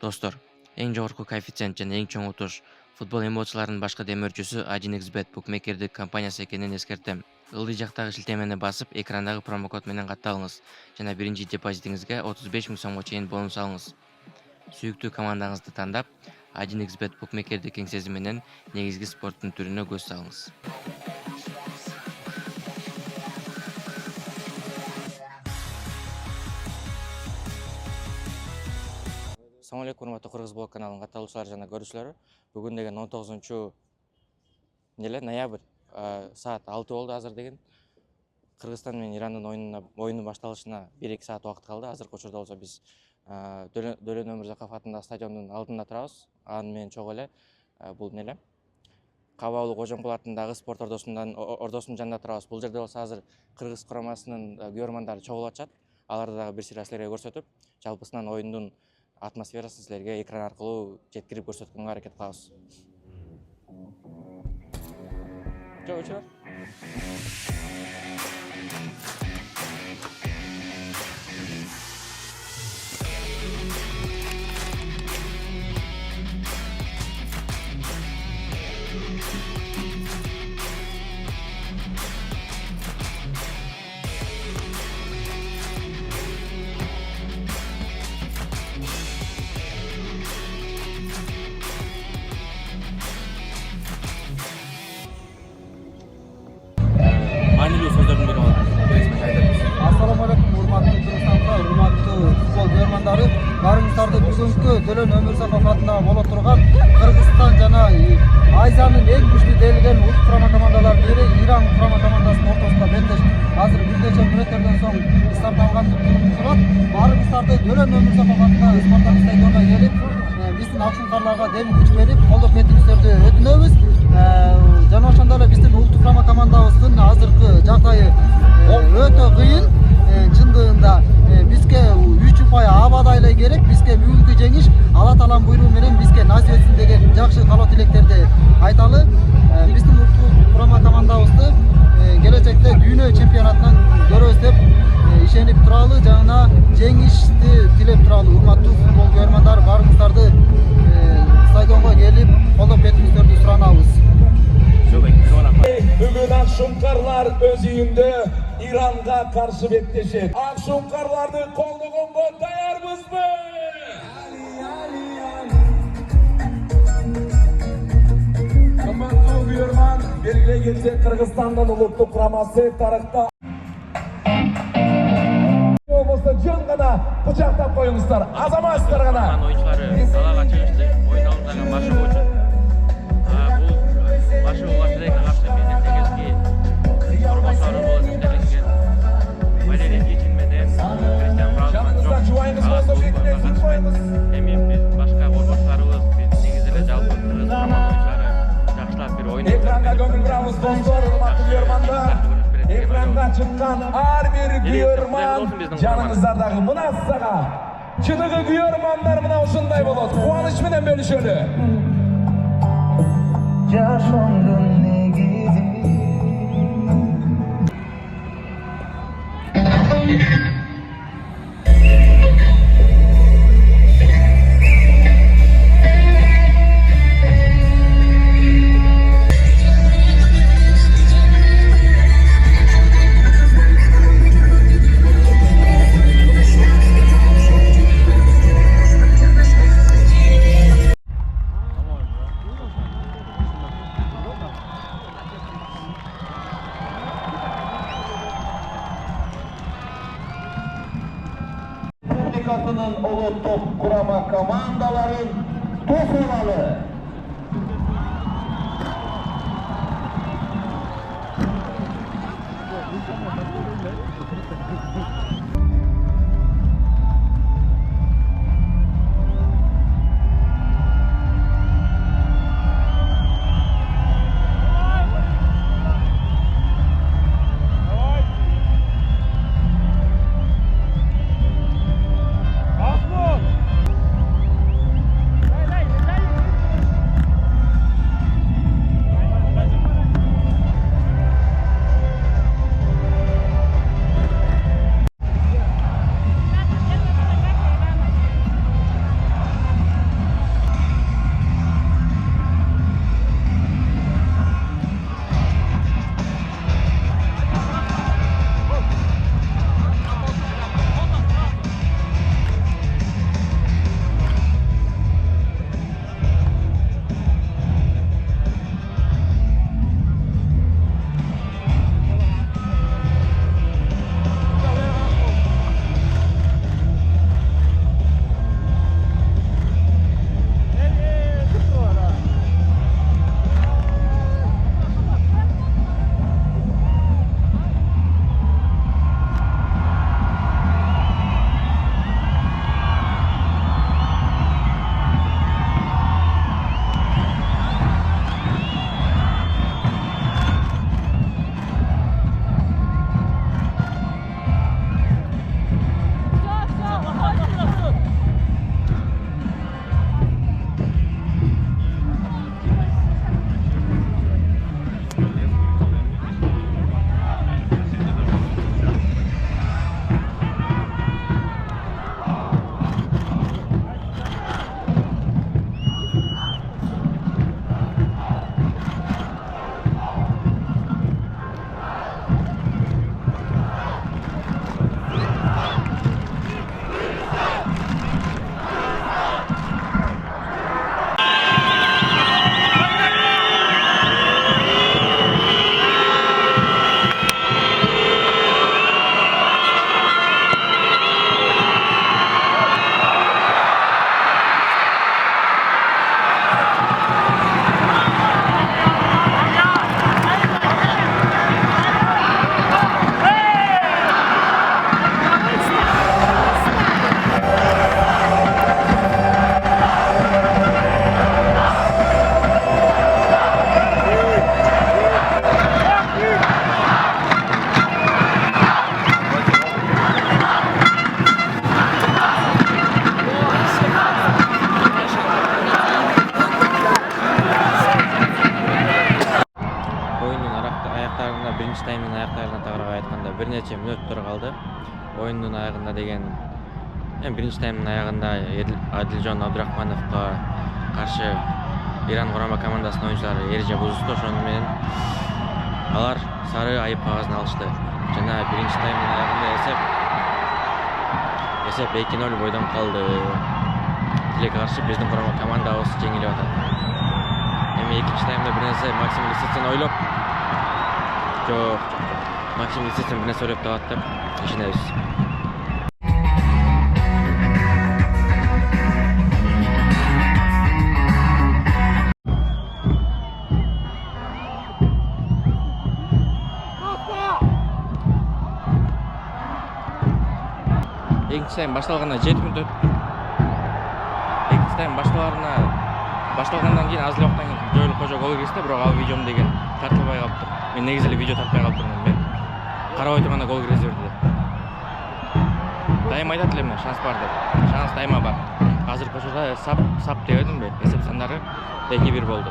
Достор, эң жогорку коэффициент жана эң чоң утуш футбол эмоцияларынын башкы демөөрчүсү 1xBet букмекердик компаниясы экенин эскертем. Ылдый жактагы шилтемени басып, экрандагы промокод менен катталыңыз жана биринчи депозитиңизге 35 000 сомго чейин бонус алыңыз. Сүйүктүү командаңызды тандап, 1xBet букмекердик кеңсеси менен негизги спорттун түрүнө көз салыңыз. Assalamu alaikum, урматтуу Кыргыз блог каналынын катталуучулары жана көрүүчүлөрү. Бүгүн деген 19 ноябрь саат 6 болду азыр деген. Кыргызстан менен Ирандын оюну башталышына 1-2 саат убакыт калды. Азыркы учурда болсо биз Дөлөн Өмүрзаков атындагы стадиондун алдында турабыз. Аны менен чогуу эле бул Кабаулу Кожомкул атындагы спорт ордосунун жанында турабыз. Бул жерде болсо азыр Кыргыз курамасынын күйөрмандары чогулуп атышат. Аларды дагы бир сыйра силерге көрсөтүп, жалпысынан оюндун атмосферасын силерге экран аркылуу жеткирип көрсөткөнгө аракет кылабыз. Жок, Assalamu alaikum, урматтуу Кыргызстанга, урматтуу футбол көрөрмандары. Барыңыздарды бүгүнкү Дөлөн Өмүрзаков атындагы боло турган Кыргызстан жана Азиянын эң күчтүү делген улут курама командаларынын бири Иран курама командасынын ортосунда беттеш. Азыр бир нече мүнөттөрдөн соң старт алган турат. Барыңыздарды Дөлөн Өмүрзаков атындагы спорттук стадионго келип, биздин аксункарларга дем күч берип, колдоп кетиңиздерди өтүнөбүз. Жана ошондой эле биздин улуттук курама командабыздын азыркы жагдайы өтө кыйын. Чындыгында бизге 3 упай абадай эле керек. Бизге бүгүнкү жеңиш Алла Тааланын буйругу менен бизге насип этсин деген жакшы каалоо тилектерди айталы. Биздин улуттук курама командабызды келечекте дүйнө чемпионатынан көрөбүз деп ишенип туралы жана жеңишти тилеп туралы. Урматтуу футбол көрөрмандар, барыңыздарды стадионго келип колдоп кетиңиздерди суранабыз. Бүгүн Акшумкарлар өз үйүндө Иранга каршы беттешет. Акшумкарларды колдогонго даярбызбы? Кымбаттуу күйөрман, белгилей кетсек, Кыргызстандын улуттук курамасы тарыхта болбосо жөн гана кучактап коюңуздар, азаматсыздар гана. Оюнчулары далага чыгышты, оюн алдындагы машыгуу үчүн. Бул машыгууга тилекке каршы биздин негизги орбосору болуп эсептелинген Валерий Кичин менен Кристиан Браун. Эми биз башка орбошлорубуз негизи эле жалпы Кыргыз оюнчулары жакшылап бир оюн. Экранга көңүл бурабыз достор, урматтуу күйөрмандар. Экранга чыккан ар бир күйөрман жаныңыздардагы мына сага чыныгы күйөрмандар мына ушундай болот. Кубаныч менен бөлүшөлү. Жашоңдун негизи улуттук курама командаларын тосулалы. Oyunun ayağında деген birinci таймдын ayağında Adiljon Abdurahmanovga каршы Иран құрама командасынын oyuncuları эреже бузду. Ошону менен алар сары айып кагазын алышты. Жана биринчи таймдын ayağında эсеп 2-0 бойдон калды. Тилекке каршы биздин құрама командабыз жеңилип атат. Эми экинчи таймда бир нерсе Максим Лисицин ойлоп жок. Максим Лисицин бир нерсе ойлоп табат деп ишенебиз. Экинчи тайм башталгандан 7 мүнөт өттү. Экинчи тайм башталгандан кийин аз эле убакыттан кийин Жойлук Кожо гол киргизди, бирок ал видеом деген тартылбай калыптыр. Мен негизи эле видео тартпай калыптырмын. Мен карабай турганда гол киргизе берди. Дайым айтат элем, шанс бар деп. Шанс дайыма бар. Азыр Кожода сап дебедимби? Эсеп сандары 2-1 болду.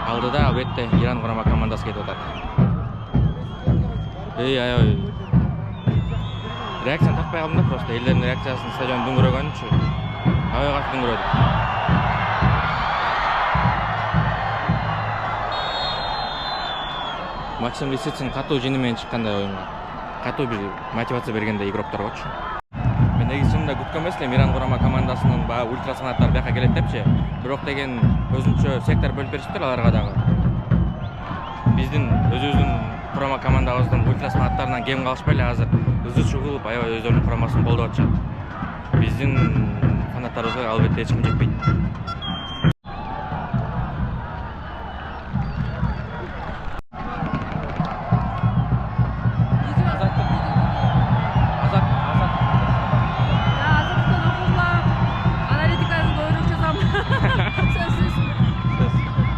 Алдыда албетте Иран құрама командасы кетип атат. Ай. Реакцияны таппай калдым да, просто элдердин реакциясын стадион дүңгүрөгөнчү. Аябай катты дүңгүрөдү. Максим Лисицин катуу жени менен чыккандай оюнга. Катуу бир мотивация бергенде игрокторгочу. Мен негизинде күткөн эмес элем Иран құрама командасынын баягы ультрасанаттар бияка келет депчи. Бирок деген өзүнчө сектор бөлүп беришиптир аларга дагы. Биздин өзүбүздүн құрама командабыздын ультрасанаттарынан кем калышпай эле азыр ызы чыгылып аябай өздөрүнүн курамасын колдоп атышат. Биздин фанаттарыбызга албетте эч ким жетпейт.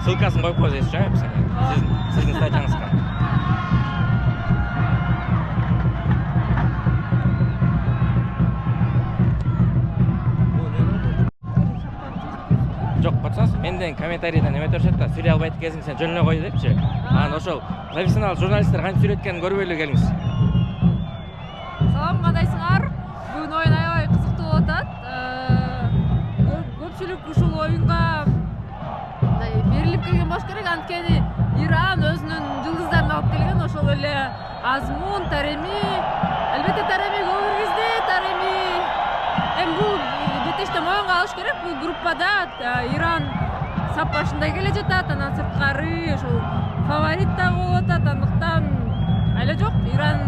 Ссылкасын коюп коесуз, сиздин сайтыңызга. Жок, пацан, менден комментарийден неме турушат да, сүйлөй албайт кезиң сен жөн эле кой депчи. Анан ошол профессионал журналисттер кантип сүйлөткөнүн көрбөй эле келиңиз. Салам, кандайсыңар? Бүгүн оюн аябай кызыктуу болуп атат. Көпчүлүк ушул оюнга берилип келген болуш керек, анткени Иран өзүнүн жылдыздарын алып келген, ошол эле Азмун, Тареми, албетте Тареми гол киргизди, Тареми. Эми бул бетеште моюнга алыш керек, бул группада Иран сап башында келе жатат, анан сырткары ошол фаворит да болуп атат, андыктан айла жок, Иран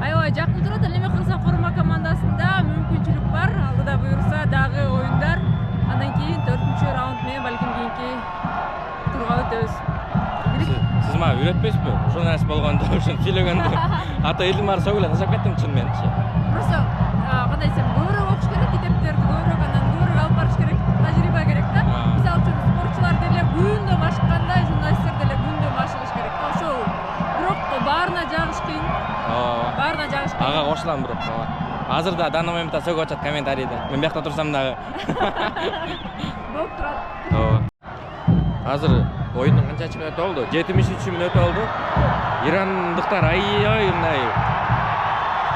аябай жакын турат. Эме кыргызстан құрама командасында мүмкүнчүлүк бар, алдыда буюрса дагы оюндар. Андан кийин 4-чү раунд менен балким кийинки турга өтөбүз. Сиз мага үйрөтпөйсүзбү? Ошол нерсе болгондо, ошону сүйлөгөндө ата элдин баары сөгүлө ташап кеттим чын менчи. Просто кандай десем, көбүрөөк окуш керек, китептерди көбүрөөк, анан көбүрөөк алып барыш керек, тажрыйба керек да. Мисалы үчүн спортчулар деле күндө машыкканда, журналисттер деле күндө машыгыш керек. Ошол бирок баарына жагыш кыйын. Баарына жагыш кыйын. Ага кошулам бирок. Азыр да дано мемта сөгүп атат комментарийде. Мен биякта турсам дагы. Болуп турат. Азыр оюндун канчанчы мүнөтү болду? 73 мүнөтү болду. Ирандыктар мындай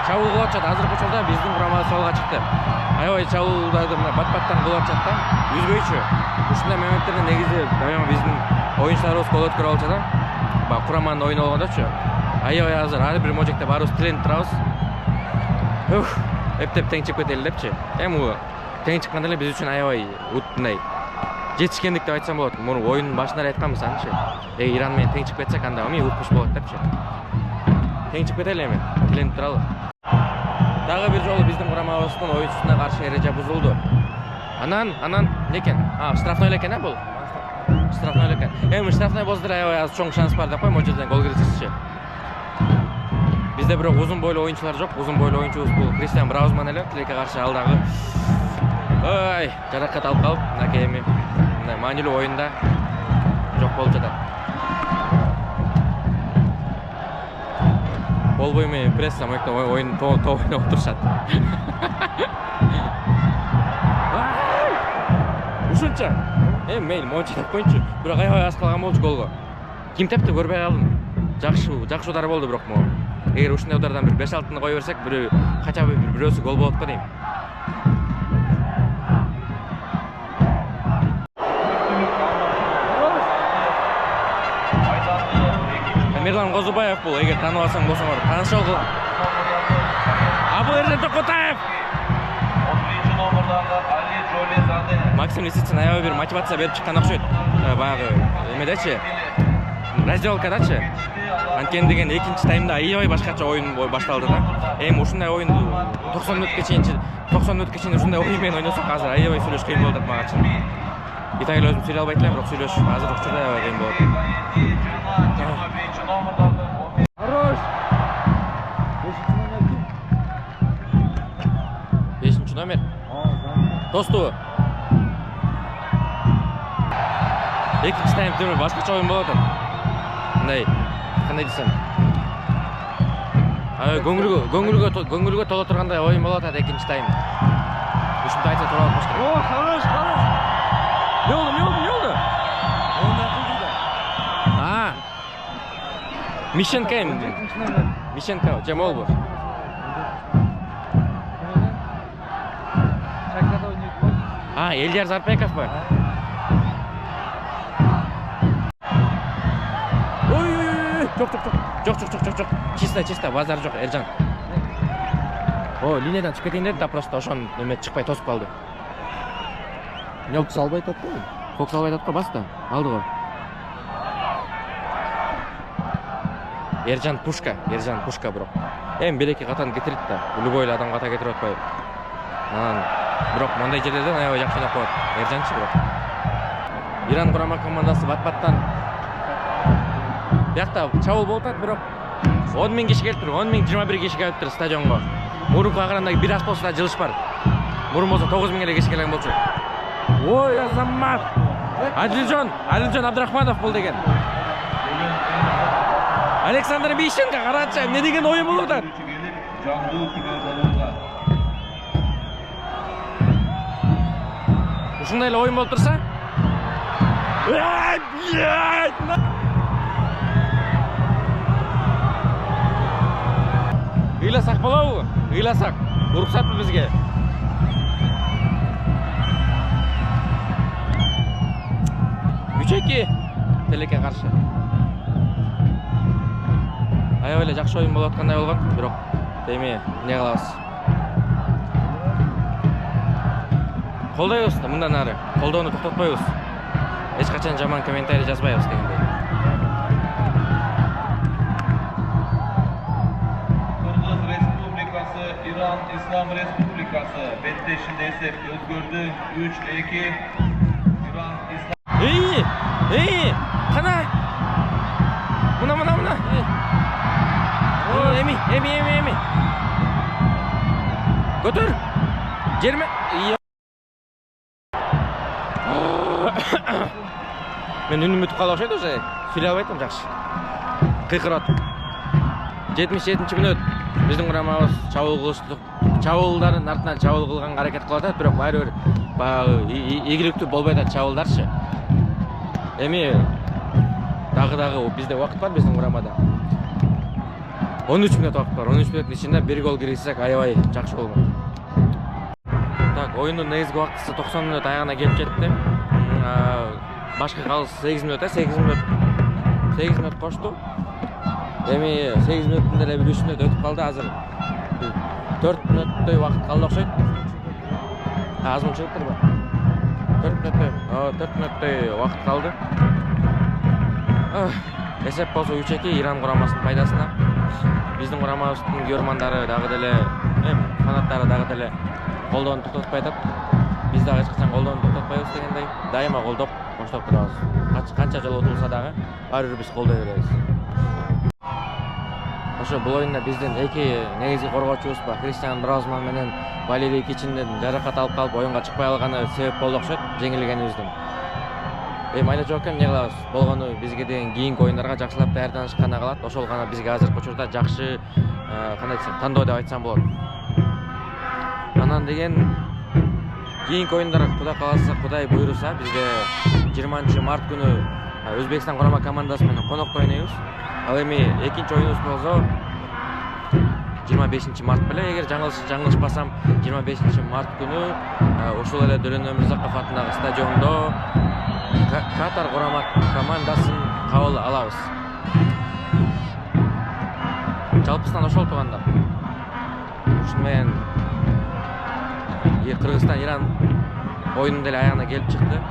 чабуул кылып атышат. Азыркы учурда биздин курама солго чыкты. Аябай чабуулдарды мына бат-баттан кылып атышат да. Үзбөйчү. Ушундай моменттерде негизи биздин оюнчуларыбыз гол өткөрө алчу да. Баягы кураманын оюну болгондочу. Аябай азыр ар бир можекте баарыбыз тиленип турабыз. Эптеп тең чыгып кетели депчи. Эми тең чыкканда эле биз үчүн аябай мындай жетишкендик деп айтсам болот. Муну оюндун башында эле айтканбыз анчы. Иран менен тең чыгып кетсек анда эми укмуш болот депчи. Тең чыгып кетели эми, тиленип туралы. Дагы бир жолу биздин курамабыздын оюнчусуна каршы эреже бузулду. Анан некен? Штрафной эле экен бул. Штрафной эле экен. Эми штрафной болсо деле аябай аз чоң шанс бар деп кой, можеден гол киргизишчи. Бизде бирок узун бойлуу оюнчулар жок. Узун бойлуу оюнчубуз бул Кристиан Браузман эле. Тилекке каршы ал дагы жаракат алып калып, мынакей эми мындай маанилүү оюнда жок болуп жатат. Болбой эми пресса мыкты оюн тобуна отурушат. Ушунча. Мейли монча деп коюнчу. Бирок аябай аз калган болчу голго. Ким тепти көрбөй калдым. Жакшы удар болду бирок могу. эгер ушундай удардан бир 5-6 кое берсек, бирөө хотя бы бирөөсү гол болот го дейм. Мирлан Козубаев бул, эгер таанып алсаң болсоңор, таанышып алгыла. Бул Эрден Токотаев. 11 номердагы Али Жолезаде. Максим Лисицин аябай бир мотивация берип чыккан окшойт. Баягы эмедечи, раздевалкадачы. Анткени деген экинчи таймда аябай башкача оюн башталды да. Эми ушундай оюнду 90 мүнөткө чейин ушундай оюн менен ойносок азыр аябай сүйлөш кыйын болот мага чын. Итак эле өзүм сүйлөй албайт элем, бирок сүйлөш азыр учурда аябай кыйын болот. 21 номердагы Хорош. 5 номер. Досту. Экинчи тайм төмө башкача оюн болот. Мындай, кандай десем. Көңүлгө толо тургандай оюн болот экинчи тайм. Ушундай айтса туура болуш керек. О, хорош. Не oldu? Мишенко, Жамол bu. Ельдар Зарпеков bu. Жоқ. Чисто, базар жоқ, Эржан. Линиядан чыгып кетейин деди да, просто ошон эме чыкпай тосуп калды. Фокус албай атат го. Фокус албай атат го, басты. Алды го. Эржан пушка бирок. Эми береки катан кетирет да. Любой эле адам ката кетирип атпайбы. Анан бирок мындай жерлерден аябай жакшы ойноп коет. Эржанчы бирок. Иран курама командасы бат-баттан биякта чабуул болуп атат, бирок 10 000 киши келиптир, 10 000 21 киши келиптир стадионго. Мурунку акырында бир аз болсо да жылыш бар. Мурун болсо 9 000 эле киши келген болчу. Ой, Азамат! Адилжан Абдрахманов бул деген. Александр Мишенко, карачы, эмне деген оюн болуп атат? Ушундай эле оюн болуп турса? Ыйласак болобу? Ыйласак. Уруксатпы бизге? Үчөки Телеке каршы. Аябай эле жакшы оюн болуп аткандай болгон, бирок эми эмне кылабыз? Колдойбуз да мындан ары. Колдоону токтотпойбуз. Эч качан жаман комментарий жазбайбыз дегендей. Кыргыз Республикасы, Иран Ислам Республикасы беттешинде эсеп өзгөрдү. 3-2. Иран Ислам. Кана? Мына. Эми. Көтөр. Жерме. Мен үнүм өтүп калып окшойт уже. Сүйлөп айттым жакшы. Кыйкырат. 77-чи мүнөт. Биздин курамабыз чабуул кылыштык. Чабуулдардын артынан чабуул кылганга аракет кылып атат, бирок баары бир баягы ийгиликтүү болбой атат чабуулдарчы. Эми дагы бизде убакыт бар, биздин курамада. 13 мүнөт убакыт бар. 13 мүнөттүн ичинде бир гол киргизсек аябай жакшы болмок. Так, оюндун негизги убактысы 90 мүнөт аягына келип жетти. Башка калыс 8 мүнөт, 8 мүнөт кошту. Эми 8 мүнөттүн эле 3 мүнөт өтүп калды, азыр 4 мүнөттөй убакыт калды окшойт. Азмын чыгыптырбы? 4 мүнөттөй убакыт калды. Эсеп болсо 3-2 Иран курамасынын пайдасына. Биздин курамабыздын көрмандары дагы деле, фанаттары дагы деле колдоону токтотпой атат. Биз дагы эч качан колдоону токтотпойбуз дегендей, дайыма колдоп коштоп турабыз. Канча жолу утулса дагы баары бир биз колдой беребиз. Ошо бул оюнда биздин эки негизги коргоочубуз бар, Кристиан Браузман менен Валерий Кичинден жаракат алып калып оюнга чыкпай алганы себеп болду окшойт жеңилгенибиздин. Майда жок экен, эмне кылабыз? Болгону бизге деген кийинки оюндарга жакшылап даярданышып гана калат. Ошол гана бизге азыркы учурда жакшы, кандай десем, тандоо деп айтсам болот. Анан деген кийинки оюндар Кудай кааласа, Кудай буйруса, бизге 20 март күнү Өзбекстан курама командасы менен конокто ойнойбуз. Ал эми экинчи оюнубуз болсо 25 март беле, эгер жаңылышпасам 25 март күнү ошол эле Дөлөн Өмүрзаков атындагы стадиондо Катар курама командасын кабыл алабыз. Жалпысынан ошол туугандар. Ушуну менен Кыргызстан Иран оюнун деле аягына келип чыкты.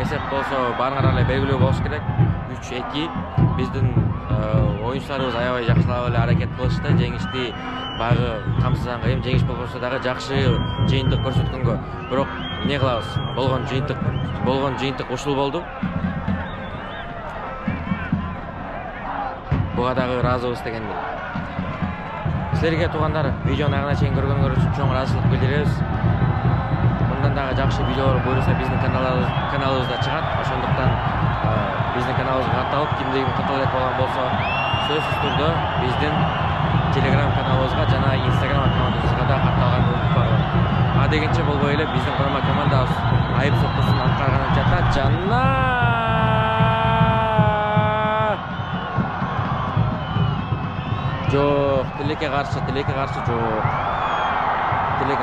Эсеп болсо баарыңар эле белгилүү болуш керек. 3-2 биздин оюнчуларыбыз аябай жакшылап эле аракет кылышты. Жеңишти баягы камсызганга эми жеңиш болбосо дагы жакшы жыйынтык көрсөткөнгө. Бирок эмне кылабыз? Болгон жыйынтык ушул болду. Буга дагы ыраазыбыз дегендей. Силерге туугандар, видеону аягына чейин көргөнгөр үчүн чоң ыраазычылык билдиребиз. Мындан дагы жакшы видеолор буюрса биздин каналыбызда чыгат. Ошондуктан биздин каналыбызга катталып, кимде ким каттала элек болгон болсо, сөзсүз түрдө биздин Telegram каналыбызга жана Instagram аккаунтубузга да катталганды унутпагыла. А дегенче болбой эле биздин курама командабыз айып соккусун аткарганын жатат жана жок, тилекке каршы жок. Тилекке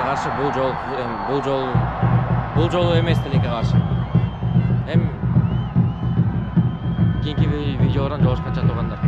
каршы бул жолу эмес тилекке каршы. Эми кийинки видеолордон жолугушканча туугандар.